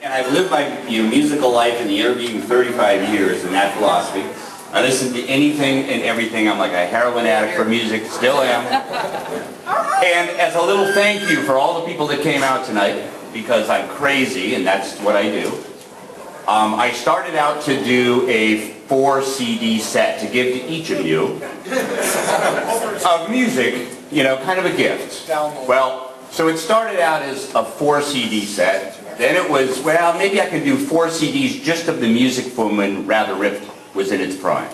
And I've lived my musical life in the interviewing 35 years in that philosophy. I listen to anything and everything. I'm like a heroin addict for music, still am. And as a little thank you for all the people that came out tonight, because I'm crazy and that's what I do, I started out to do a 4 CD set to give to each of you of music, kind of a gift. Well, so it started out as a 4 CD set. Then it was, well, maybe I could do 4 CDs just of the music from when Rather Ripped was in its prime.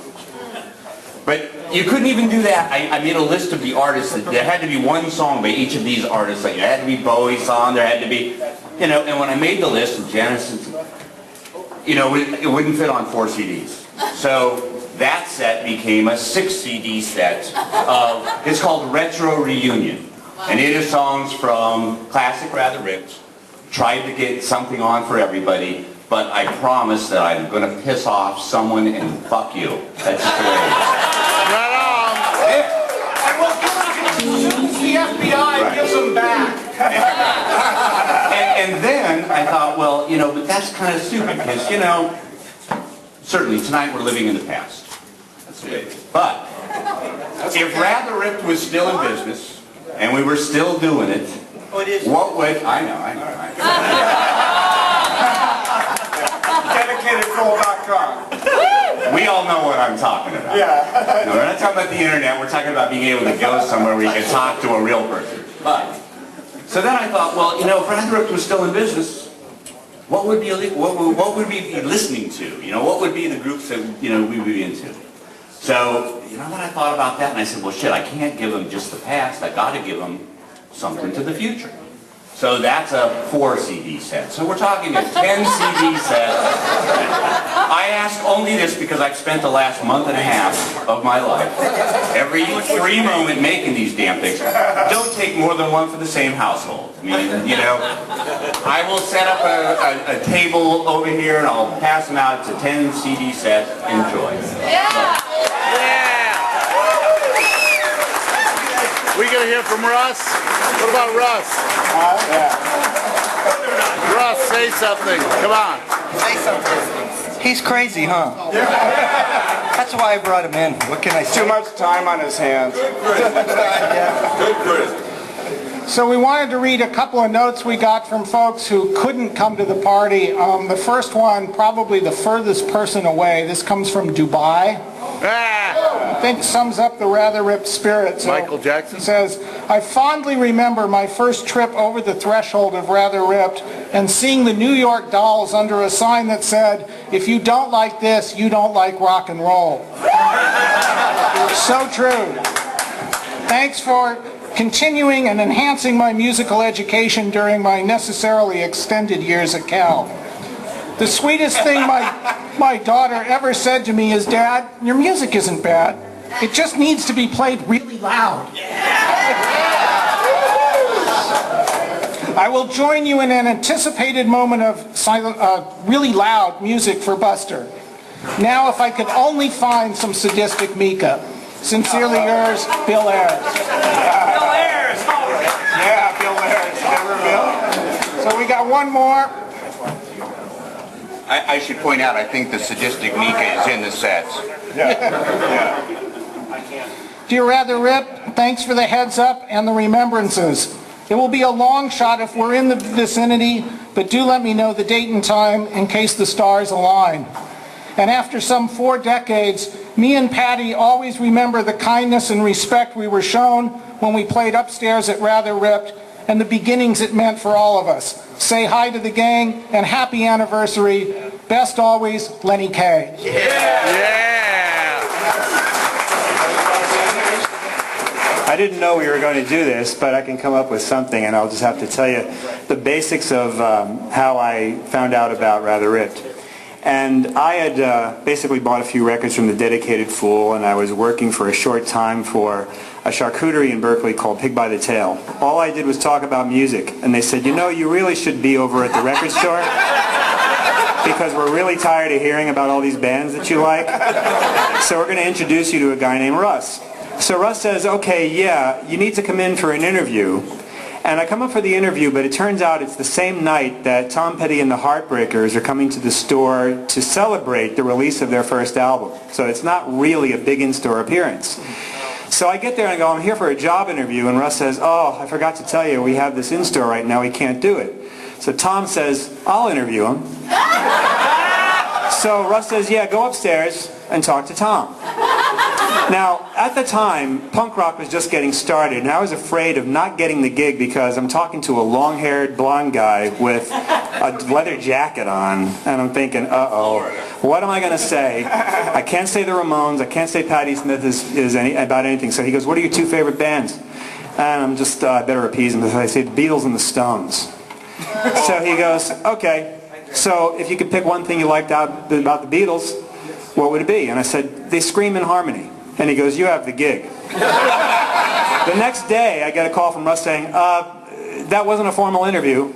But you couldn't even do that. I made a list of the artists. There had to be one song by each of these artists. Like, there had to be Bowie's song, there had to be, and when I made the list of Genesis, it wouldn't fit on 4 CDs. So that set became a 6 CD set of, it's called Retro Reunion. And it is songs from classic Rather Ripped. Tried to get something on for everybody, but I promise that I'm going to piss off someone and fuck you. That's just the way it is. Right on! And the FBI gives them back. And then I thought, well, but that's kind of stupid because, certainly tonight we're living in the past. That's it. But if Rather Ripped was still in business and we were still doing it, what would, I know. Dedicatedfull.com. We all know what I'm talking about. Yeah. No, we're not talking about the internet, we're talking about being able to go somewhere where you can talk to a real person. But, so then I thought, well, if Rather Ripped was still in business, what would we be listening to? What would be the groups that, we would be into? So, then I thought about that and I said, well, shit, I can't give them just the past, I gotta give them something to the future. So that's a 4 CD set. So we're talking a 10 CD set. I ask only this because I've spent the last month and a half of my life, every free moment making these damn things. Don't take more than one for the same household. I mean, I will set up a table over here and I'll pass them out. It's a 10 CD set. Enjoy. Yeah! We gonna hear from Russ? What about Russ? Russ, say something. Come on. Say something. He's crazy, huh? That's why I brought him in. What can I say? Too much time on his hands. So we wanted to read a couple of notes we got from folks who couldn't come to the party. The first one, probably the furthest person away. This comes from Dubai. I think sums up the Rather Ripped spirit. So Michael Jackson? He says, I fondly remember my first trip over the threshold of Rather Ripped and seeing the New York Dolls under a sign that said, if you don't like this, you don't like rock and roll. So true. Thanks for continuing and enhancing my musical education during my necessarily extended years at Cal. The sweetest thing my daughter ever said to me is, Dad, your music isn't bad. It just needs to be played really loud. I will join you in an anticipated moment of really loud music for Buster. Now if I could only find some sadistic Mika. Sincerely yours, Bill Ayers. Bill Ayers! Yeah, Bill Ayers. Never Bill. So we got one more. I should point out, I think the sadistic Mika is in the sets. Yeah. Dear Rather Ripped, thanks for the heads up and the remembrances. It will be a long shot if we're in the vicinity, but do let me know the date and time in case the stars align. And after some 4 decades, me and Patty always remember the kindness and respect we were shown when we played upstairs at Rather Ripped and the beginnings it meant for all of us. Say hi to the gang and happy anniversary. Best always, Lenny K. I didn't know we were going to do this, but I can come up with something, and I'll just have to tell you the basics of how I found out about Rather Ripped. And I had basically bought a few records from the Dedicated Fool, and I was working for a short time for a charcuterie in Berkeley called Pig by the Tail. All I did was talk about music, and they said, you know, you really should be over at the record store because we're really tired of hearing about all these bands that you like. So we're going to introduce you to a guy named Russ. So Russ says, okay, yeah, you need to come in for an interview. And I come up for the interview, but it turns out it's the same night that Tom Petty and the Heartbreakers are coming to the store to celebrate the release of their first album. So it's not really a big in-store appearance. So I get there and I go, I'm here for a job interview, and Russ says, oh, I forgot to tell you, we have this in-store right now, we can't do it. So Tom says, I'll interview him. So Russ says, yeah, go upstairs and talk to Tom. Now, at the time, punk rock was just getting started, and I was afraid of not getting the gig because I'm talking to a long-haired blonde guy with a leather jacket on, and I'm thinking, uh-oh, what am I going to say? I can't say the Ramones, I can't say Patti Smith is about anything. So he goes, what are your two favorite bands? And I'm just, better appease him. I say the Beatles and the Stones. So he goes, okay, so if you could pick one thing you liked about the Beatles, what would it be? And I said, they scream in harmony. And he goes, you have the gig. The next day, I get a call from Russ saying, that wasn't a formal interview.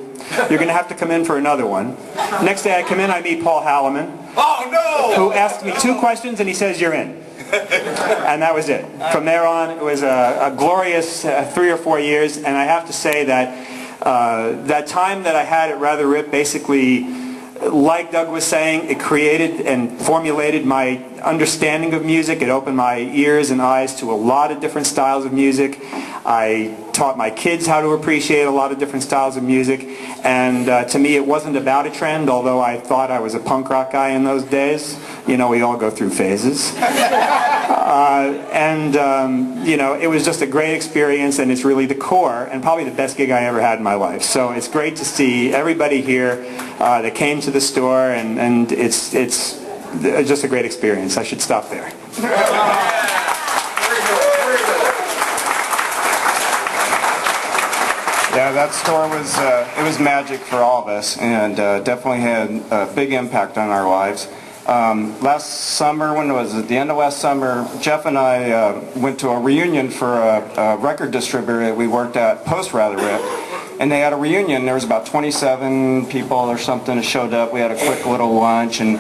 You're going to have to come in for another one. Next day I come in, I meet Paul Halleman. Oh, no! Who asked me 2 questions, and he says, you're in. And that was it. From there on, it was a glorious 3 or 4 years, and I have to say that that time that I had at Rather Rip basically, like Doug was saying, it created and formulated my understanding of music. It opened my ears and eyes to a lot of different styles of music. I taught my kids how to appreciate a lot of different styles of music. And to me, it wasn't about a trend, although I thought I was a punk rock guy in those days. You know, we all go through phases. You know, it was just a great experience, and it's really the core and probably the best gig I ever had in my life. So it's great to see everybody here that came to the store, and it's just a great experience. I should stop there. Yeah, that store was it was magic for all of us, and definitely had a big impact on our lives. Last summer, when it was at the end of last summer, Jeff and I went to a reunion for a record distributor that we worked at post Rather Rip, and they had a reunion. There was about 27 people or something that showed up. We had a quick little lunch, and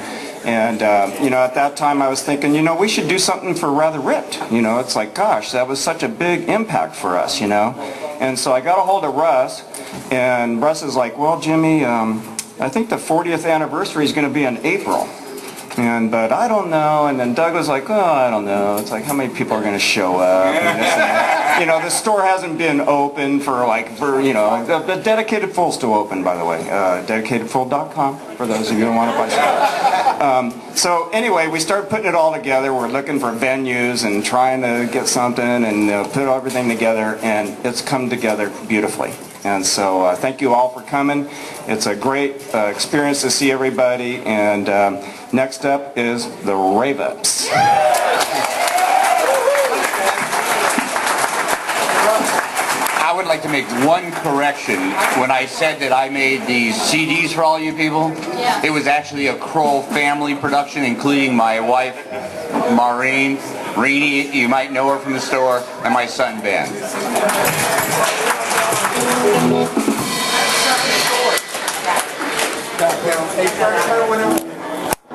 you know, at that time I was thinking, you know, we should do something for Rather Ripped. You know, it's like, gosh, that was such a big impact for us, you know. And so I got a hold of Russ, and Russ is like, well, Jimmy, I think the 40th anniversary is going to be in April. But I don't know. And then Doug was like, oh, I don't know. It's like, how many people are going to show up? And this and that. You know, the store hasn't been open you know, the Dedicated Full's still open, by the way. DedicatedFull.com for those of you who want to buy stuff. So anyway, we started putting it all together. We're looking for venues and trying to get something and put everything together, and it's come together beautifully. And so thank you all for coming. It's a great experience to see everybody. And next up is the Rave-Ups. I would like to make one correction. When I said that I made these CDs for all you people, it was actually a Kroll family production, including my wife, Maureen, Reenie, you might know her from the store, and my son, Ben. Hey,